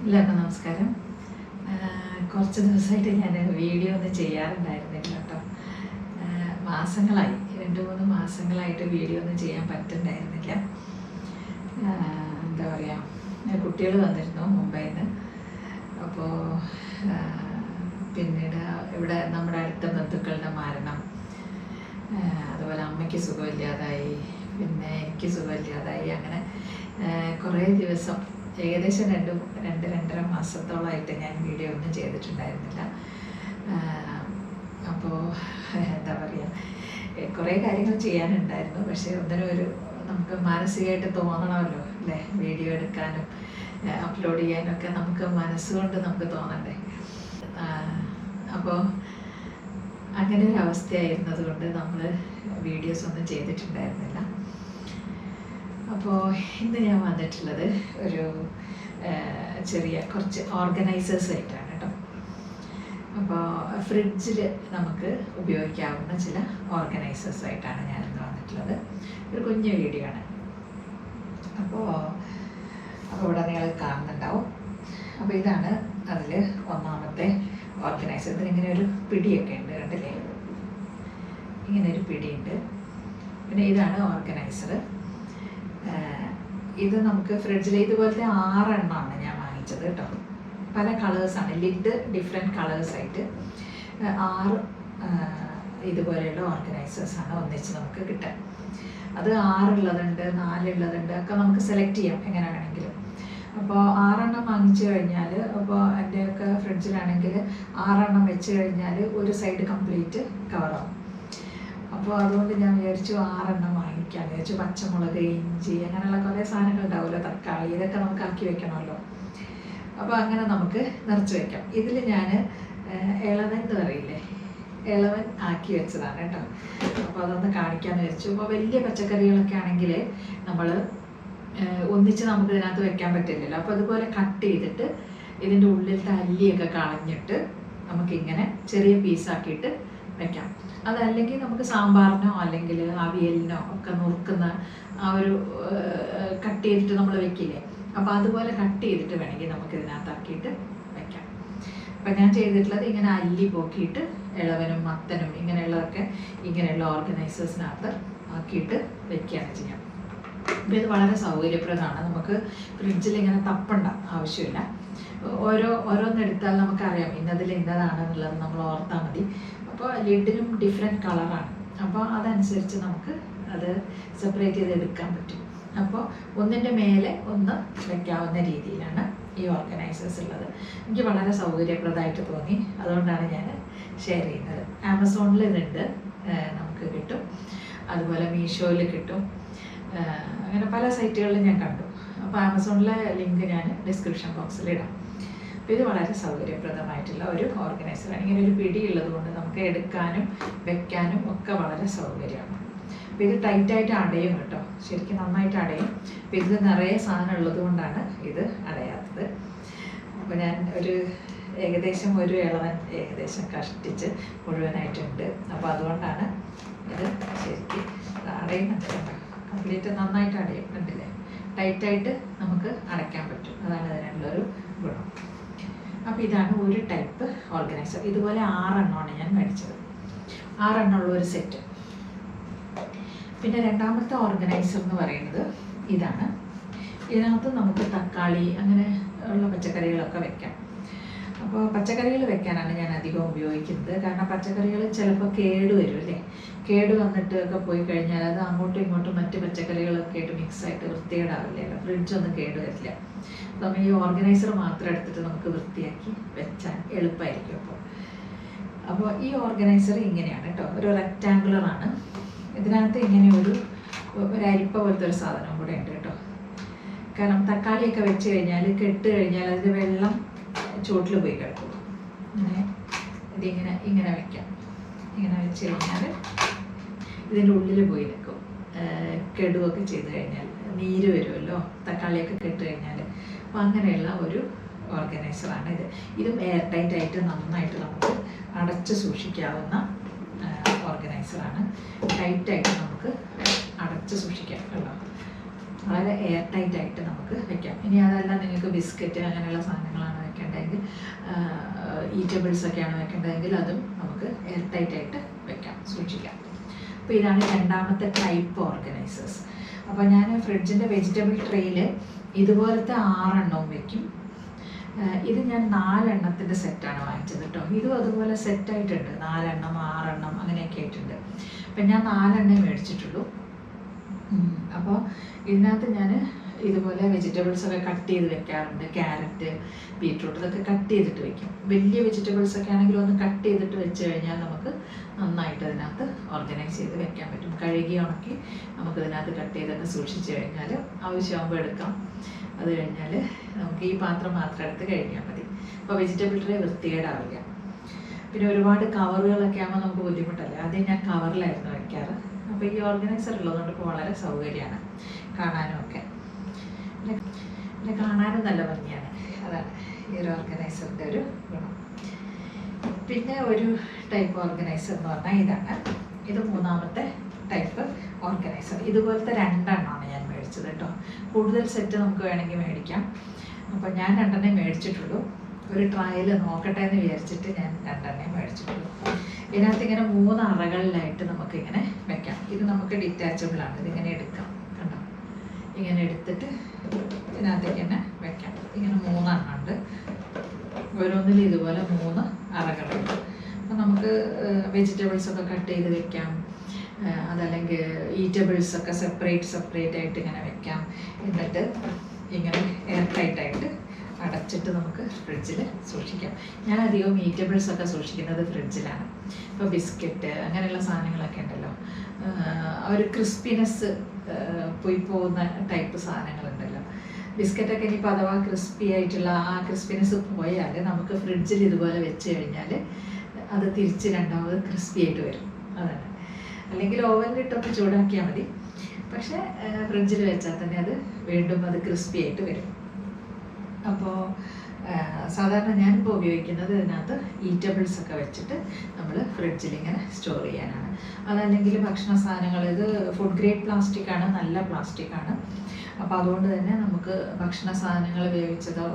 എല്ലാവർക്കും നമസ്കാരം. കുറച്ച് ദിവസമായിട്ട് ഞാൻ വീഡിയോ ഒന്നും ചെയ്യാറുണ്ടായിരുന്നില്ല കേട്ടോ. മാസങ്ങളായി, 2-3 മാസങ്ങളായിട്ട് വീഡിയോ ഒന്നും ചെയ്യാൻ പറ്റുന്നുണ്ടായിരുന്നില്ല. എന്താ പറയുക, കുട്ടികൾ വന്നിരുന്നു മുംബൈയിൽ നിന്ന്. അപ്പോൾ പിന്നീട് ഇവിടെ നമ്മുടെ അടുത്ത ബന്ധുക്കളുടെ മരണം, അതുപോലെ അമ്മയ്ക്ക് സുഖമില്ലാതായി, പിന്നെ എനിക്ക് സുഖമില്ലാതായി. അങ്ങനെ കുറേ ദിവസം, ഏകദേശം 2-2.5 മാസത്തോളമായിട്ട് ഞാൻ വീഡിയോ ഒന്നും ചെയ്തിട്ടുണ്ടായിരുന്നില്ല. അപ്പോൾ എന്താ പറയുക, കുറേ കാര്യങ്ങൾ ചെയ്യാനുണ്ടായിരുന്നു. പക്ഷേ ഒന്നിനും നമുക്ക് മാനസികമായിട്ട് തോന്നണമല്ലോ അല്ലേ, വീഡിയോ എടുക്കാനും അപ്ലോഡ് ചെയ്യാനും ഒക്കെ നമുക്ക് മനസ്സുകൊണ്ട് നമുക്ക് തോന്നണ്ടേ. അപ്പോൾ അങ്ങനെ ഒരു അവസ്ഥയായിരുന്നത് കൊണ്ട് നമ്മൾ വീഡിയോസ് ഒന്നും ചെയ്തിട്ടുണ്ടായിരുന്നില്ല. അപ്പോൾ ഇന്ന് ഞാൻ വന്നിട്ടുള്ളത് ഒരു ചെറിയ കുറച്ച് ഓർഗനൈസേഴ്സ് ആയിട്ടാണ് കേട്ടോ. അപ്പോൾ ഫ്രിഡ്ജിൽ നമുക്ക് ഉപയോഗിക്കാവുന്ന ചില ഓർഗനൈസേഴ്സ് ആയിട്ടാണ് ഞാനിന്ന് വന്നിട്ടുള്ളത്. ഒരു കുഞ്ഞു വീഡിയോ ആണ്. അപ്പോൾ ഇവിടെ നിങ്ങൾ കാണുന്നുണ്ടാവും. അപ്പോൾ ഇതാണ് അതിൽ ഒന്നാമത്തെ ഓർഗനൈസർ. ഇതിനിങ്ങനെ ഒരു പിടിയൊക്കെ ഉണ്ട്, കണ്ടില്ലേ? ഇങ്ങനെ ഒരു പിടിയുണ്ട്. പിന്നെ ഇതാണ് ഓർഗനൈസർ. ഇത് നമുക്ക് ഫ്രിഡ്ജിൽ ഇതുപോലത്തെ 6 എണ്ണമാണ് ഞാൻ വാങ്ങിച്ചത് കേട്ടോ. പല കളേഴ്സാണ്, ലിഡ് ഡിഫറെൻറ്റ് കളേഴ്സായിട്ട് 6 ഇതുപോലെയുള്ള ഓർഗനൈസേഴ്സാണ് ഒന്നിച്ച് നമുക്ക് കിട്ടുക. അത് 6 ഉള്ളതുണ്ട്, 4 ഉള്ളതുണ്ട്, ഒക്കെ നമുക്ക് സെലക്ട് ചെയ്യാം എങ്ങനെ വേണമെങ്കിലും. അപ്പോൾ 6 എണ്ണം വാങ്ങിച്ചു കഴിഞ്ഞാൽ, അപ്പോൾ എൻ്റെയൊക്കെ ഫ്രിഡ്ജിലാണെങ്കിൽ 6 എണ്ണം വെച്ച് കഴിഞ്ഞാൽ ഒരു സൈഡ് കംപ്ലീറ്റ് കവറാവും. അപ്പോൾ അതുകൊണ്ട് ഞാൻ വിചാരിച്ചു 6 എണ്ണം വാങ്ങിക്കാൻ വിചാരിച്ചു. പച്ചമുളക്, ഇഞ്ചി, അങ്ങനെയുള്ള കുറേ സാധനങ്ങൾ ഉണ്ടാവുമല്ലോ, തക്കാളി, ഇതൊക്കെ നമുക്ക് ആക്കി വെക്കണമല്ലോ. അപ്പോൾ അങ്ങനെ നമുക്ക് നിറച്ച് വെക്കാം. ഇതിൽ ഞാൻ ഇളവൻ എന്ന് പറയില്ലേ, ഇളവൻ ആക്കി വെച്ചതാണ് കേട്ടോ. അപ്പോൾ അതൊന്ന് കാണിക്കാമെന്ന് വിചാരിച്ചു. അപ്പോൾ വലിയ പച്ചക്കറികളൊക്കെ ആണെങ്കിൽ നമ്മൾ ഒന്നിച്ച് നമുക്ക് ഇതിനകത്ത് വെക്കാൻ പറ്റില്ലല്ലോ. അപ്പോൾ അതുപോലെ കട്ട് ചെയ്തിട്ട് ഇതിൻ്റെ ഉള്ളിലത്തെ അല്ലിയൊക്കെ കളഞ്ഞിട്ട് നമുക്കിങ്ങനെ ചെറിയ പീസാക്കിയിട്ട് വെക്കാം. അതല്ലെങ്കിൽ നമുക്ക് സാമ്പാറിനോ അല്ലെങ്കിൽ അവിയലിനോ ഒക്കെ നുറുക്കുന്ന ആ ഒരു കട്ട് ചെയ്തിട്ട് നമ്മൾ വെക്കില്ലേ, അപ്പോൾ അതുപോലെ കട്ട് ചെയ്തിട്ട് വേണമെങ്കിൽ നമുക്ക് ഇതിനകത്താക്കിയിട്ട് വെക്കാം. അപ്പം ഞാൻ ചെയ്തിട്ടുള്ളത് ഇങ്ങനെ അല്ലി പോക്കിയിട്ട് ഇളവനും മത്തനും ഇങ്ങനെയുള്ളതൊക്കെ ഇങ്ങനെയുള്ള ഓർഗനൈസേഴ്സിനകത്ത് ആക്കിയിട്ട് വെക്കുകയാണ് ചെയ്യാം. അപ്പോൾ ഇത് വളരെ സൗകര്യപ്രദമാണ്. നമുക്ക് ഫ്രിഡ്ജിൽ ഇങ്ങനെ തപ്പണ്ട ആവശ്യമില്ല. ഓരോന്നെടുത്താൽ നമുക്കറിയാം ഇന്നതിൽ ഇന്നതാണെന്നുള്ളത് നമ്മൾ ഓർത്താൽ മതി. അപ്പോൾ ലിഡിനും ഡിഫറെൻറ്റ് കളറാണ്. അപ്പോൾ അതനുസരിച്ച് നമുക്ക് അത് സെപ്പറേറ്റ് ചെയ്ത് എടുക്കാൻ പറ്റും. അപ്പോൾ ഒന്നിൻ്റെ മേലെ ഒന്ന് വയ്ക്കാവുന്ന രീതിയിലാണ് ഈ ഓർഗനൈസേഴ്സ് ഉള്ളത്. എനിക്ക് വളരെ സൗകര്യപ്രദമായിട്ട് തോന്നി, അതുകൊണ്ടാണ് ഞാൻ ഷെയർ ചെയ്യുന്നത്. ആമസോണിൽ ഇതുണ്ട്, നമുക്ക് കിട്ടും. അതുപോലെ മീഷോയിൽ കിട്ടും. അങ്ങനെ പല സൈറ്റുകളിലും ഞാൻ കണ്ടു. അപ്പോൾ ആമസോണിലെ ലിങ്ക് ഞാൻ ഡിസ്ക്രിപ്ഷൻ ബോക്സിൽ ഇടാം. അപ്പോൾ ഇത് വളരെ സൗകര്യപ്രദമായിട്ടുള്ള ഒരു ഓർഗനൈസറാണ്. ഇങ്ങനെ ഒരു പിടിയുള്ളത് കൊണ്ട് നമുക്ക് എടുക്കാനും വെക്കാനും ഒക്കെ വളരെ സൗകര്യമാണ്. അപ്പോൾ ഇത് ടൈറ്റായിട്ട് അടയും കേട്ടോ, ശരിക്കും നന്നായിട്ട് അടയും. അപ്പോൾ ഇത് നിറയെ സാധനം ഉള്ളത് കൊണ്ടാണ് ഇത് അടയാത്തത്. അപ്പോൾ ഞാൻ ഏകദേശം ഒരു ഇളവൻ ഏകദേശം കഷ്ടിച്ച് മുഴുവനായിട്ടുണ്ട്. അപ്പോൾ അതുകൊണ്ടാണ് ഇത് ശരിക്കും അടയുന്നുണ്ട് കേട്ടോ. കംപ്ലീറ്റ് നന്നായിട്ട് അടയും, കണ്ടില്ലേ? ടൈറ്റായിട്ട് നമുക്ക് അടയ്ക്കാൻ പറ്റും. അതാണ് അതിനുള്ളൊരു ഗുണം. അപ്പോൾ ഇതാണ് ഒരു ടൈപ്പ് ഓർഗനൈസർ. ഇതുപോലെ 6 എണ്ണമാണ് ഞാൻ മേടിച്ചത്. 6 എണ്ണമുള്ള ഒരു സെറ്റ്. പിന്നെ രണ്ടാമത്തെ ഓർഗനൈസർ എന്ന് പറയുന്നത് ഇതാണ്. ഇതിനകത്ത് നമുക്ക് തക്കാളി അങ്ങനെ ഉള്ള പച്ചക്കറികളൊക്കെ വെക്കാം. അപ്പോൾ പച്ചക്കറികൾ വെക്കാനാണ് ഞാൻ അധികം ഉപയോഗിക്കുന്നത്. കാരണം പച്ചക്കറികൾ ചിലപ്പോൾ കേടുവരും അല്ലേ. കേട് വന്നിട്ട് ഒക്കെ പോയി കഴിഞ്ഞാൽ അത് അങ്ങോട്ടും ഇങ്ങോട്ടും മറ്റ് പച്ചക്കറികളൊക്കെ ആയിട്ട് മിക്സായിട്ട് വൃത്തികേടാവില്ലല്ലോ. ഫ്രിഡ്ജൊന്നും കേടുവരില്ല. നമ്മൾ ഈ ഓർഗനൈസർ മാത്രം എടുത്തിട്ട് നമുക്ക് വൃത്തിയാക്കി വെച്ചാൽ എളുപ്പമായിരിക്കും. അപ്പോൾ ഈ ഓർഗനൈസർ ഇങ്ങനെയാണ് കേട്ടോ. ഒരു റെക്റ്റാങ്കുലർ ആണ്. ഇതിനകത്ത് ഇങ്ങനെ ഒരു അരിപ്പ പോലത്തെ ഒരു സാധനം കൂടെ ഉണ്ട് കേട്ടോ. കാരണം തക്കാളിയൊക്കെ വെച്ച് കഴിഞ്ഞാൽ കെട്ട് കഴിഞ്ഞാൽ അതിൻ്റെ വെള്ളം ചുവട്ടിൽ പോയി കിടക്കും. ഇങ്ങനെ വെക്കാം. ഇങ്ങനെ വെച്ച് കഴിഞ്ഞാൽ ഇതിൻ്റെ ഉള്ളിൽ പോയി നിൽക്കും. കെടുവൊക്കെ ചെയ്ത് കഴിഞ്ഞാൽ നീര് വരുമല്ലോ തക്കാളിയൊക്കെ കെട്ട് കഴിഞ്ഞാൽ. അപ്പോൾ അങ്ങനെയുള്ള ഒരു ഓർഗനൈസറാണ് ഇത്. ഇതും എയർ ടൈറ്റ് ആയിട്ട് നന്നായിട്ട് നമുക്ക് അടച്ച് സൂക്ഷിക്കാവുന്ന ഓർഗനൈസറാണ്. ടൈറ്റായിട്ട് നമുക്ക് അടച്ച് സൂക്ഷിക്കാം കേട്ടോ. വളരെ എയർ ടൈറ്റ് ആയിട്ട് നമുക്ക് വെക്കാം. ഇനി അതല്ല, നിങ്ങൾക്ക് നമുക്ക് ബിസ്ക്കറ്റ് അങ്ങനെയുള്ള സാധനങ്ങളാണ് വെക്കേണ്ടതെങ്കിൽ, ഈറ്റബിൾസൊക്കെയാണ് വെക്കേണ്ടതെങ്കിൽ അതും നമുക്ക് എയർ ടൈറ്റായിട്ട് വെക്കാം, സൂക്ഷിക്കാം. അപ്പോൾ ഇതാണ് രണ്ടാമത്തെ ടൈപ്പ് ഓർഗനൈസേഴ്സ്. അപ്പോൾ ഞാൻ ഫ്രിഡ്ജിൻ്റെ വെജിറ്റബിൾ ട്രേയിൽ ഇതുപോലത്തെ 6 എണ്ണവും വെക്കും. ഇത് ഞാൻ 4 എണ്ണത്തിൻ്റെ സെറ്റാണ് വാങ്ങിച്ചത് കേട്ടോ. ഇതും അതുപോലെ സെറ്റായിട്ടുണ്ട്, 4 എണ്ണം 6 എണ്ണം അങ്ങനെയൊക്കെ ആയിട്ടുണ്ട്. അപ്പം ഞാൻ 4 എണ്ണേ മേടിച്ചിട്ടുള്ളൂ. അപ്പോൾ ഇതിനകത്ത് ഞാൻ ഇതുപോലെ വെജിറ്റബിൾസൊക്കെ കട്ട് ചെയ്ത് വെക്കാറുണ്ട്. ക്യാരറ്റ്, ബീട്രൂട്ട് ഇതൊക്കെ കട്ട് ചെയ്തിട്ട് വെക്കും. വലിയ വെജിറ്റബിൾസൊക്കെ ആണെങ്കിൽ ഒന്ന് കട്ട് ചെയ്തിട്ട് വെച്ച് കഴിഞ്ഞാൽ നമുക്ക് നന്നായിട്ട് ഇതിനകത്ത് ഓർഗനൈസ് ചെയ്ത് വെക്കാൻ പറ്റും. കഴുകി ഉണക്കി നമുക്ക് ഇതിനകത്ത് കട്ട് ചെയ്തൊക്കെ സൂക്ഷിച്ച് കഴിഞ്ഞാൽ ആവശ്യമാകുമ്പോൾ എടുക്കാം. അത് കഴിഞ്ഞാൽ നമുക്ക് ഈ പാത്രം മാത്രം എടുത്ത് കഴിക്കാൻ മതി. അപ്പോൾ വെജിറ്റബിൾ ട്രേ വൃത്തികേടാവില്ല. പിന്നെ ഒരുപാട് കവറുകളൊക്കെ ആകുമ്പോൾ നമുക്ക് ബുദ്ധിമുട്ടല്ലേ. ആദ്യം ഞാൻ കവറിലായിരുന്നു വെക്കാറ്. അപ്പോൾ ഈ ഓർഗനൈസർ ഉള്ളതുകൊണ്ട് ഇപ്പോൾ വളരെ സൗകര്യമാണ് കാണാനും ഒക്കെ. പിന്നെ കാണാനും നല്ല ഭംഗിയാണ്. അതാണ് ഈ ഒരു ഓർഗനൈസറിൻ്റെ ഒരു ഗുണം. പിന്നെ ഒരു ടൈപ്പ് ഓർഗനൈസർ എന്ന് പറഞ്ഞാൽ ഇതാണ്. ഇത് 3ാമത്തെ ടൈപ്പ് ഓർഗനൈസർ. ഇതുപോലത്തെ 2 എണ്ണമാണ് ഞാൻ മേടിച്ചത് കേട്ടോ. കൂടുതൽ സെറ്റ് നമുക്ക് വേണമെങ്കിൽ മേടിക്കാം. അപ്പോൾ ഞാൻ 2 എണ്ണേ മേടിച്ചിട്ടുള്ളൂ. ഒരു ട്രയൽ നോക്കട്ടെ എന്ന് വിചാരിച്ചിട്ട് ഞാൻ 2 എണ്ണേ മേടിച്ചിട്ടുള്ളൂ. ഇതിനകത്ത് ഇങ്ങനെ 3 അറകളിലായിട്ട് നമുക്കിങ്ങനെ വെക്കാം. ഇത് നമുക്ക് ഡിറ്റാച്ചബിളാണ്. ഇതിങ്ങനെ എടുക്കാം, കണ്ടോ. ഇങ്ങനെ എടുത്തിട്ട് ഇതിനകത്തേക്ക് തന്നെ വെക്കാം. ഇങ്ങനെ 3 എണ്ണം ഉണ്ട്. ഓരോന്നിലും ഇതുപോലെ 3 അറകളുണ്ട്. അപ്പോൾ നമുക്ക് വെജിറ്റബിൾസൊക്കെ കട്ട് ചെയ്ത് വെക്കാം. അതല്ലെങ്കിൽ ഈറ്റബിൾസൊക്കെ സെപ്പറേറ്റ് ആയിട്ട് ഇങ്ങനെ വെക്കാം. എന്നിട്ട് ഇങ്ങനെ എയർ ടൈറ്റായിട്ട് അടച്ചിട്ട് നമുക്ക് ഫ്രിഡ്ജിൽ സൂക്ഷിക്കാം. ഞാൻ അധികവും ഈറ്റബിൾസൊക്കെ സൂക്ഷിക്കുന്നത് ഫ്രിഡ്ജിലാണ്. ഇപ്പോൾ ബിസ്ക്കറ്റ് അങ്ങനെയുള്ള സാധനങ്ങളൊക്കെ ഉണ്ടല്ലോ, ഒരു ക്രിസ്പിനെസ് പോയി പോകുന്ന ടൈപ്പ് സാധനങ്ങളുണ്ടല്ലോ. ബിസ്ക്കറ്റൊക്കെ ഇനിയിപ്പോൾ അഥവാ ക്രിസ്പി ആയിട്ടുള്ള ആ ക്രിസ്പിനെസ് പോയാൽ നമുക്ക് ഫ്രിഡ്ജിൽ ഇതുപോലെ വെച്ച് കഴിഞ്ഞാൽ അത് തിരിച്ച് രണ്ടാമത് ക്രിസ്പി ആയിട്ട് വരും. അതാണ്. അല്ലെങ്കിൽ ഓവനിലിട്ടൊക്കെ ചൂടാക്കിയാൽ മതി. പക്ഷേ ഫ്രിഡ്ജിൽ വെച്ചാൽ തന്നെ അത് വീണ്ടും അത് ക്രിസ്പി ആയിട്ട് വരും. അപ്പോൾ സാധാരണ ഞാനിപ്പോൾ ഉപയോഗിക്കുന്നത് ഇതിനകത്ത് ഈറ്റബിൾസൊക്കെ വെച്ചിട്ട് നമ്മൾ ഫ്രിഡ്ജിൽ ഇങ്ങനെ സ്റ്റോർ ചെയ്യാനാണ്. അതല്ലെങ്കിൽ ഭക്ഷണ സാധനങ്ങൾ, ഇത് ഫുഡ് ഗ്രേഡ് പ്ലാസ്റ്റിക്കാണ്, നല്ല പ്ലാസ്റ്റിക്കാണ്. അപ്പോൾ അതുകൊണ്ട് തന്നെ നമുക്ക് ഭക്ഷണ സാധനങ്ങൾ വേവിച്ചതോ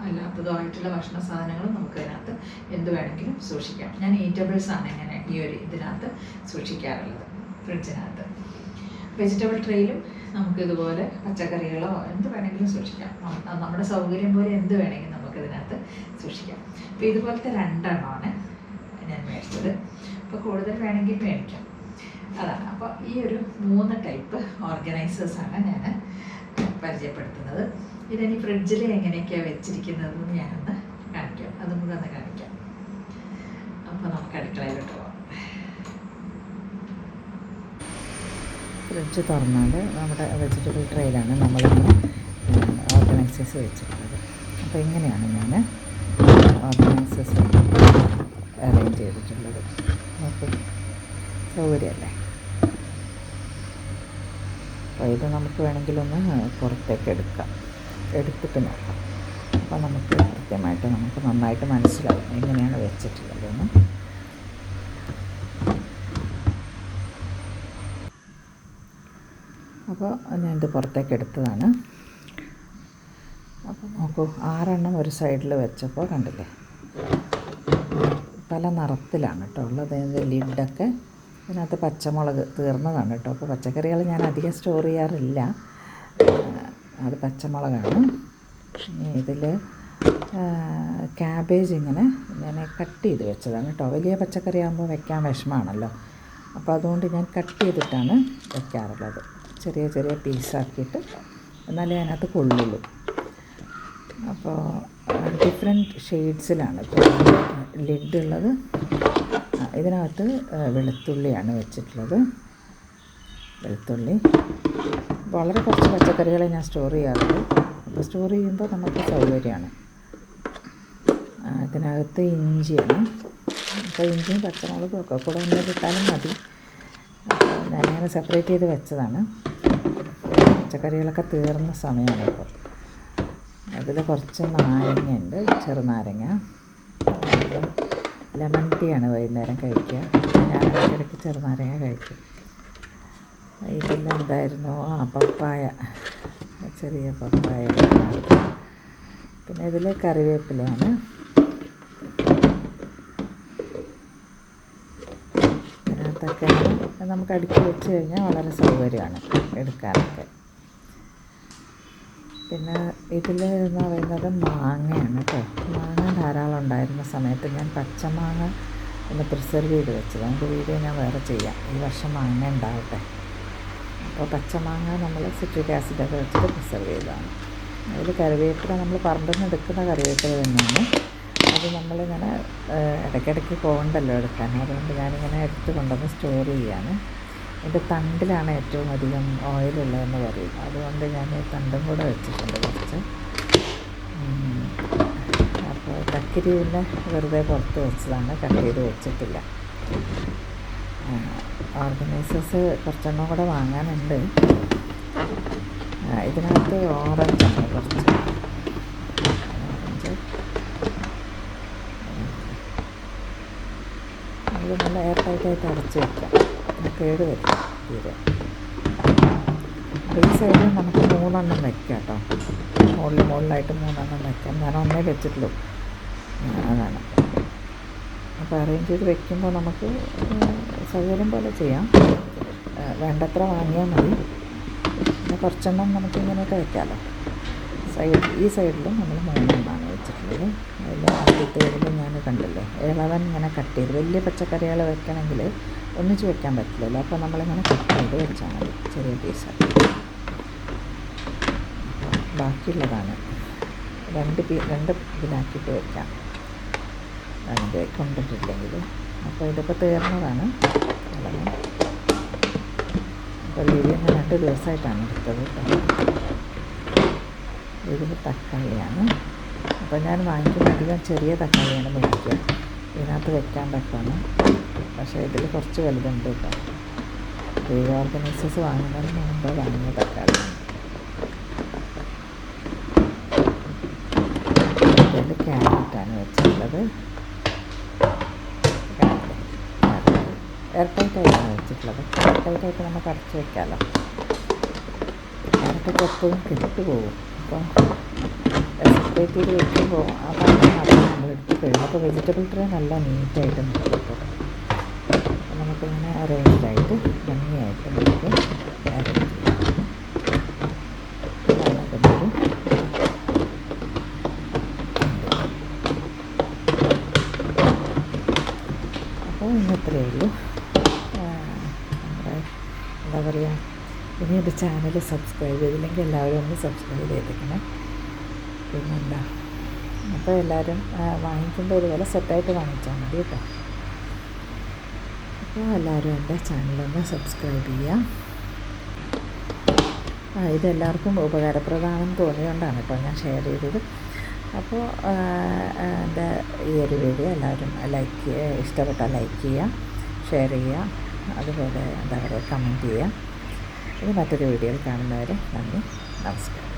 അല്ലാത്തതോ ആയിട്ടുള്ള ഭക്ഷണ സാധനങ്ങൾ നമുക്ക് ഇതിനകത്ത് എന്ത് വേണമെങ്കിലും സൂക്ഷിക്കാം. ഞാൻ ഈറ്റബിൾസാണ് ഇങ്ങനെ ഈ ഒരു ഇതിനകത്ത് സൂക്ഷിക്കാറുള്ളത്, ഫ്രിഡ്ജിനകത്ത്. വെജിറ്റബിൾ ട്രേയിലും നമുക്കിതുപോലെ പച്ചക്കറികളോ എന്ത് വേണമെങ്കിലും സൂക്ഷിക്കാം. നമ്മുടെ സൗകര്യം പോലെ എന്ത് വേണമെങ്കിലും നമുക്ക് ഇതിനകത്ത് സൂക്ഷിക്കാം. അപ്പോൾ ഇതുപോലത്തെ 2 എണ്ണമാണ് ഞാൻ മേടിച്ചത്. അപ്പോൾ കൂടുതൽ വേണമെങ്കിൽ മേടിക്കാം. അതാണ്. അപ്പോൾ ഈ ഒരു 3 ടൈപ്പ് ഓർഗനൈസേഴ്സാണ് ഞാൻ പരിചയപ്പെടുത്തുന്നത്. ഇതിനി ഫ്രിഡ്ജിൽ എങ്ങനെയൊക്കെയാണ് വെച്ചിരിക്കുന്നതെന്ന് ഞാനൊന്ന് കാണിക്കാം. അതും കൂടെ ഒന്ന് കാണിക്കാം. അപ്പോൾ നമുക്ക് അടുക്കളയിലോട്ട് പോകാം. ഫ്രിഡ്ജ് തുറന്നാൽ നമ്മുടെ വെജിറ്റബിൾ ട്രേയിലാണ് നമ്മളിങ്ങനെ ഓർഗനൈസേഴ്സ് വെച്ചിട്ടുള്ളത്. അപ്പോൾ ഇങ്ങനെയാണ് ഞാൻ ഓർഗനൈസേഴ്സ് അറേഞ്ച് ചെയ്തിട്ടുള്ളത്. നമുക്ക് സൗകര്യമല്ലേ. അപ്പോൾ ഇത് നമുക്ക് വേണമെങ്കിലൊന്ന് പുറത്തേക്ക് എടുത്തിട്ട് നോക്കാം. അപ്പോൾ നമുക്ക് കൃത്യമായിട്ട് നമുക്ക് നന്നായിട്ട് മനസ്സിലാവും എങ്ങനെയാണ് വെച്ചിട്ടുള്ളതെന്ന്. അപ്പോൾ ഞാനിത് പുറത്തേക്ക് എടുത്തതാണ്. അപ്പോൾ നോക്കൂ, 6 എണ്ണം ഒരു സൈഡിൽ വെച്ചപ്പോൾ കണ്ടില്ലേ, പല നിറത്തിലാണ് കേട്ടോ ഉള്ളത്. ലിഡൊക്കെ ഇതിനകത്ത് പച്ചമുളക് തീർന്നതാണ് കേട്ടോ. അപ്പോൾ പച്ചക്കറികൾ ഞാൻ അധികം സ്റ്റോർ ചെയ്യാറില്ല, അത് പച്ചമുളകാണ്. ഇതിൽ ക്യാബേജ് ഇങ്ങനെ ഞാൻ കട്ട് ചെയ്ത് വെച്ചതാണ് കേട്ടോ. വലിയ പച്ചക്കറി ആകുമ്പോൾ വെക്കാൻ വിഷമമാണല്ലോ. അപ്പോൾ അതുകൊണ്ട് ഞാൻ കട്ട് ചെയ്തിട്ടാണ് വെക്കാറുള്ളത്, ചെറിയ ചെറിയ പീസാക്കിയിട്ട്, എന്നാലേ അതിനകത്ത് കൊള്ളുള്ളൂ. അപ്പോൾ ഡിഫറെൻറ്റ് ഷെയ്ഡ്സിലാണ് ഇപ്പോൾ ലിഡുള്ളത്. ഇതിനകത്ത് വെളുത്തുള്ളിയാണ് വെച്ചിട്ടുള്ളത്. വെളുത്തുള്ളി വളരെ കുറച്ച് പച്ചക്കറികളെ ഞാൻ സ്റ്റോർ ചെയ്യാറുള്ളൂ. അപ്പോൾ സ്റ്റോർ ചെയ്യുമ്പോൾ നമുക്ക് സൗകര്യമാണ്. ഇതിനകത്ത് ഇഞ്ചിയാണ്. അപ്പോൾ ഇഞ്ചിയും പച്ചമുളകും ഒക്കെ കൂടെ ഒന്ന് ഇട്ടാലും മതി. അപ്പോൾ ഞാനിങ്ങനെ സെപ്പറേറ്റ് ചെയ്ത് വെച്ചതാണ്. പച്ചക്കറികളൊക്കെ തീർന്ന സമയമാണ് ഇപ്പോൾ. അതിൽ കുറച്ച് നാരങ്ങയുണ്ട്, ചെറുനാരങ്ങ. ലെമൺ ടീ ആണ് വൈകുന്നേരം കഴിക്കുക. ഞാൻ ഇടയ്ക്കിടയ്ക്ക് ചെറുനാരങ്ങ കഴിക്കും. ഇതെല്ലാം എന്തായിരുന്നു, പപ്പായ, ചെറിയ പപ്പായ. പിന്നെ ഇതിൽ കറിവേപ്പിലയാണ്. ഇതിനകത്തൊക്കെ നമുക്ക് അടുക്കി വെച്ച് കഴിഞ്ഞാൽ വളരെ സൗകര്യമാണ് എടുക്കാനൊക്കെ. പിന്നെ ഇതിൽ എന്ന് പറയുന്നത് മാങ്ങയാണ് കേട്ടോ. മാങ്ങ ധാരാളം ഉണ്ടായിരുന്ന സമയത്ത് ഞാൻ പച്ചമാങ്ങ ഒന്ന് പ്രിസർവ് ചെയ്ത് വെച്ചത്. അതിൻ്റെ വീഡിയോ ഞാൻ വേറെ ചെയ്യാം. ഈ വർഷം മാങ്ങ ഉണ്ടാവട്ടെ. അപ്പോൾ പച്ചമാങ്ങ നമ്മൾ സിട്രിക് ആസിഡൊക്കെ വെച്ചിട്ട് പ്രിസർവ് ചെയ്തതാണ്. അതിൽ കറിവേപ്പില നമ്മൾ പറമ്പിൽ നിന്ന് എടുക്കുന്ന കറിവേപ്പില തന്നെയാണ്. അത് നമ്മളിങ്ങനെ ഇടയ്ക്കിടയ്ക്ക് പോകണ്ടല്ലോ എടുക്കാൻ, അതുകൊണ്ട് ഞാനിങ്ങനെ എടുത്ത് കൊണ്ടുവന്ന് സ്റ്റോർ ചെയ്യാണ്. ഇതിൻ്റെ തണ്ടിലാണ് ഏറ്റവും അധികം ഓയിലുള്ളതെന്ന് പറയും. അതുകൊണ്ട് ഞാൻ തണ്ടും കൂടെ വെച്ചിട്ടുണ്ട് കുറച്ച്. അപ്പോൾ കക്കിരി പിന്നെ വെറുതെ പുറത്ത് വെച്ചതാണ്, കട്ട് ചെയ്ത് വെച്ചിട്ടില്ല. ഓർഗനൈസേഴ്സ് കുറച്ചെണ്ണം കൂടെ വാങ്ങാനുണ്ട്. ഇതിനകത്ത് ഓറഞ്ചാണ് കുറച്ച്. ഓറഞ്ച് അത് നല്ല എയർ ടൈറ്റായിട്ട് അടച്ച് വയ്ക്കാം, കേട് വരും തീരെ. ഈ സൈഡിൽ നമുക്ക് 3 എണ്ണം വയ്ക്കാം കേട്ടോ. മുകളിലായിട്ട് 3 എണ്ണം വയ്ക്കാം. ഞാൻ ഒന്നേ വെച്ചിട്ടുള്ളൂ, അതാണ്. അപ്പോൾ അറേഞ്ച് ചെയ്ത് വെക്കുമ്പോൾ നമുക്ക് സൗകര്യം പോലെ ചെയ്യാം. വേണ്ടത്ര വാങ്ങിയാൽ മതി. പിന്നെ കുറച്ചെണ്ണം നമുക്ക് ഇങ്ങനെയൊക്കെ വെക്കാമല്ലോ. ഈ സൈഡിലും നമ്മൾ 3 എണ്ണമാണ് വെച്ചിട്ടുള്ളത്. അതിൽ ആദ്യത്തേതിൽ ഞാൻ കണ്ടില്ലേ, ഇളവൻ ഇങ്ങനെ കട്ട് ചെയ്ത്. വലിയ പച്ചക്കറികൾ വെക്കണമെങ്കിൽ ഒന്നിച്ച് വെക്കാൻ പറ്റില്ലല്ലോ. അപ്പോൾ നമ്മളിങ്ങനെ കട്ട് ചെയ്ത് വെച്ചാൽ മതി, ചെറിയ പീസാക്കി. ബാക്കിയുള്ളതാണ് രണ്ട് ഇതിലാക്കിയിട്ട് വെക്കാം, അത് കൊണ്ടിട്ടില്ലെങ്കിൽ. അപ്പോൾ ഇതിപ്പോൾ തീർന്നതാണ്. അപ്പോൾ വീഡിയോ ഞാൻ 2 ദിവസമായിട്ടാണ് എടുത്തത് കേട്ടോ. ഇതിൽ തക്കാളിയാണ്. അപ്പോൾ ഞാൻ വാങ്ങിക്കുന്ന അധികം ചെറിയ തക്കാളിയാണ് മേടിക്കുക, ഇതിനകത്ത് വെക്കാൻ പറ്റാണ്. പക്ഷേ ഇതിൽ കുറച്ച് വലുതുണ്ട് കേട്ടോ. ഈ ഓർഗനൈസേഴ്സ് വാങ്ങുന്നതിന് മുമ്പ് വാങ്ങിയ തക്കാളിയാണ്. ഇതിൽ ക്യാരറ്റാണ് വെച്ചിട്ടുള്ളത്. എയർടൈറ്റായിട്ടാണ് വെച്ചിട്ടുള്ളത്. എയർടൈറ്റായിട്ട് നമുക്ക് അടച്ച് വയ്ക്കാമല്ലോ. ക്യാരറ്റൊക്കെ എപ്പോഴും കെട്ടുപോകും. അപ്പോൾ സെപ്പറേറ്റ് ചെയ്ത് വെക്കുമ്പോൾ ആ പാത്രം മാത്രം നമ്മൾ എടുത്ത് കഴിയും. അപ്പോൾ വെജിറ്റബിൾ ട്രേ നല്ല നീറ്റായിട്ട് നമുക്ക് കിട്ടും. അപ്പോൾ നമുക്കിങ്ങനെ അറേഞ്ച്ഡായിട്ട് ഭംഗിയായിട്ട് നമുക്ക് ക്യാരറ്റ് അപ്പോൾ ഇന്നത്രയേ ഉള്ളൂ. നമ്മുടെ എന്താ പറയുക, ഇനി എൻ്റെ ചാനൽ സബ്സ്ക്രൈബ് ചെയ്തില്ലെങ്കിൽ എല്ലാവരും ഒന്ന് സബ്സ്ക്രൈബ് ചെയ്തേക്കണം. പിന്നെന്താ, അപ്പോൾ എല്ലാവരും വാങ്ങിക്കുമ്പോൾ ഇതുപോലെ സെറ്റായിട്ട് വാങ്ങിച്ചാൽ മതി കേട്ടോ. അപ്പോൾ എല്ലാവരും എൻ്റെ ചാനലൊന്ന് സബ്സ്ക്രൈബ് ചെയ്യുക. ഇതെല്ലാവർക്കും ഉപകാരപ്രദമാണെന്ന് തോന്നിയതുകൊണ്ടാണ് കേട്ടോ ഞാൻ ഷെയർ ചെയ്തത്. അപ്പോൾ എൻ്റെ ഈ ഒരു വീഡിയോ എല്ലാവരും ഇഷ്ടപ്പെട്ടാൽ ലൈക്ക് ചെയ്യുക, ഷെയർ ചെയ്യുക, അതുപോലെ എന്താ പറയുക, കമൻറ്റ് ചെയ്യുക. ഇനി മറ്റൊരു വീഡിയോയിൽ കാണുന്നവരെ നന്ദി, നമസ്കാരം.